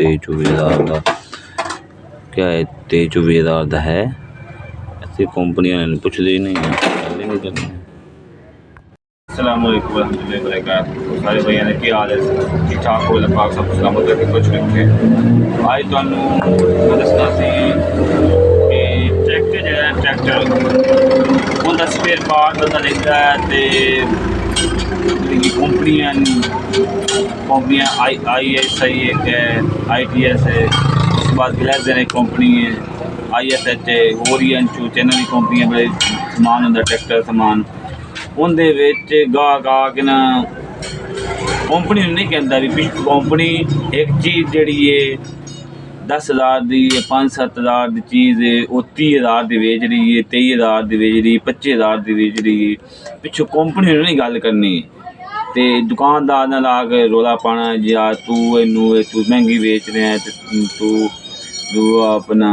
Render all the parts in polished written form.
तेज चौबेदार का क्या है, तेज चौबेदार का है। ऐसी कंपनियां ने पूछते ही नहीं है। अस्सलाम वालेकुम रहमतुल्लाहि व बरकातहू। सारे भाइयों ने क्या हाल है? ठीक ठाक हो? अल्लाह पाक सब सलामत रखे, खुश रखे। आज तुहानू दसना सी कि ट्रैक्टर जो ट्रैक्टर उनका स्पेयर पार्ट बंदा लेता है तो कंपनियां ISI एक है, ITS है, उसके बाद ग्लेजर एक कंपनी है, ISH है, ओरियंट चैनल की कंपनी है। बड़े समान होंगे ट्रैक्टर समान उनके गाहक आके ना कंपनी नहीं कहता भी कंपनी एक चीज़ जी है 10,000 की 5-7 हज़ार की चीज़ है वो 30,000 की बेच रही है, 23,000 की बेच रही है, 25,000 की बेच रही है। पिछों कंपनी ने नहीं गल करनी तो दुकानदार नाल आके रौला पाना या तू महंगी बेच रहे हैं तू अपना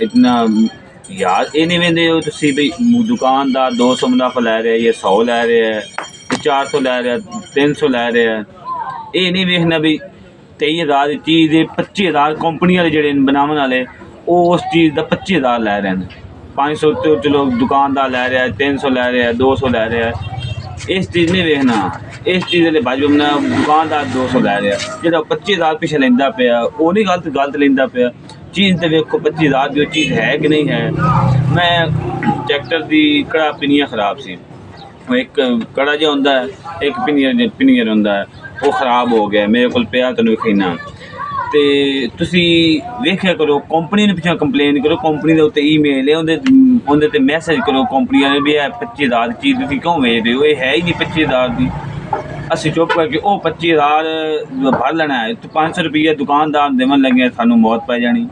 इतना यार ये नहीं वेंदे हो तुसी भी दुकानदार 200 मुनाफा लै रहा है या 100 लै रहा है, 400 लै रहा है, 300 लै रहा है। ये नहीं वेखना भी 23,000 की चीज़ 25,000 कंपनी वाले जोड़े बनावन वाले वो उस चीज़ का 25,000 लै रहे हैं। 500 तो चलो दुकानदार लै रहा है, 300 लै रहा है, 200 लै रहा है। इस चीज़ नहीं वेखना, इस चीज़ के बाद अपना दुकानदार 200 लै रहा है, जो 25,000 पिछले लेंदा पिया वो नहीं गलत लेंदा पिया। चीज़ तो वेखो 25,000 की चीज़ है कि नहीं है। मैं ट्रैक्टर की कड़ा पिनिया खराब सी, एक कड़ा जो होंदा है एक पिनियर होंदा है वो खराब हो गया मेरे को पिया तुहानू विखाना। तो तुसी वेख्या करो कंपनी ने पिछले कंप्लेन करो, कंपनी के उत्ते ईमेल है उन्हें ते मैसेज करो कंपनी वाले भी 25,000 की चीज़ तुसी क्यों बेच रहे हो, ये है ही नहीं 25,000 की। असी चुप करके वो 25,000 भर लेना है तो 500 रुपया दुकानदार देवन लगे सानू मौत पै जानी।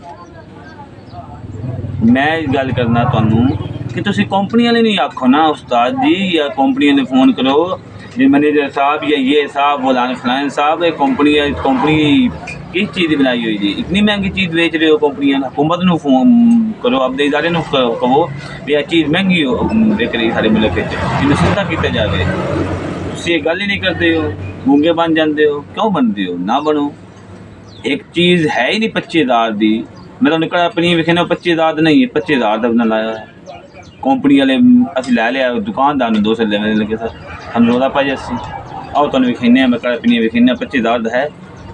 मैं गल करना तुहानू कि तुसी कंपनी वाले नहीं आखो ना उस्ताद जी, या कंपनी वाले फोन करो जी मैनेजर साहब या ये साहब फलान साहब कंपनी किस चीज़ की बनाई हुई जी, इतनी महंगी चीज़ बेच रहे हो कंपनी हुकूमत को फोन करो, अपने इदारे कहो भी यह चीज़ महंगी हो बिक रही सारे मुल्क इन्हें सीधा किया जाए। ये गल ही नहीं करते हो, गूंगे बन जाते हो, क्यों बनते हो? ना बनो। एक चीज़ है ही नहीं 25,000 की। मैं तो निकल अपनी विखने 25,000 नहीं है, 25,000 का बना लाया कंपनी वाले असं लै लिया दुकानदार ने 200 लेने लगे सर हम रौला पाई अस्सी आओ तुम विखने मैं कड़ा अपनी विखने 25,000 है,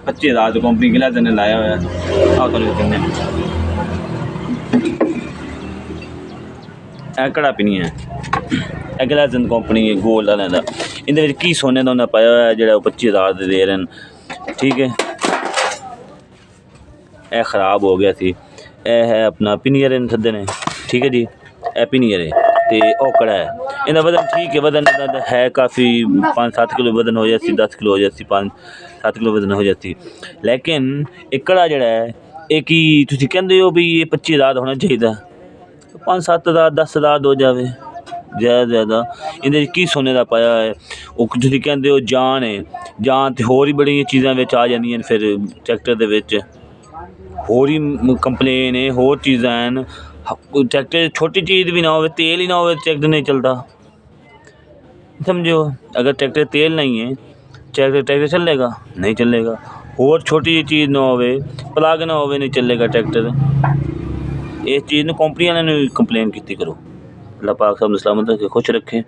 25,000 तो कंपनी के लिहाज ने लाया हुआ आओ तुम विखने कड़ा पिनी है ग्लेजर कंपनी है गोल्ड वाले का इन्हें की सोने का उन्हें पाया हुआ है जो 25,000 दे रहे हैं। ठीक है यह खराब हो गया थी। यह है अपना पिनियर इन थदे ने, ठीक है जी, यह पिनियर है तो वह कड़ा है। इनका वजन ठीक है, वजन है काफ़ी 5-7 किलो वजन हो जाती, 10 किलो हो जाती, 5-7 किलो वजन हो जाती। लेकिन एक कड़ा जड़ा है एक ही तुम कहते हो भी ये 25,000 होना चाहिए, 5-7 हज़ार 10,000 हो जाए ज़्यादा ज़्यादा। इन्हें की सोने का पाया है वो तुम कहते हो जान है, जान तो होर ही बड़ी चीज़ों में आ जांदियां फिर ट्रैक्टर दे विच होर ही कंप्लेन है, होर चीज़ां हैं। ट्रैक्टर छोटी चीज़ भी ना हो, तेल ही ना हो ट्रैक्टर नहीं चलता, समझो। अगर ट्रैक्टर तेल नहीं है ट्रैक्टर चलेगा नहीं चलेगा। होर छोटी चीज़ ना हो, प्लग ना हो, नहीं चलेगा ट्रैक्टर। इस चीज़ ने कंपनी वाले ने कंप्लेन की करो। अल्लाह पाक सब सलामत रखे, खुश रखे।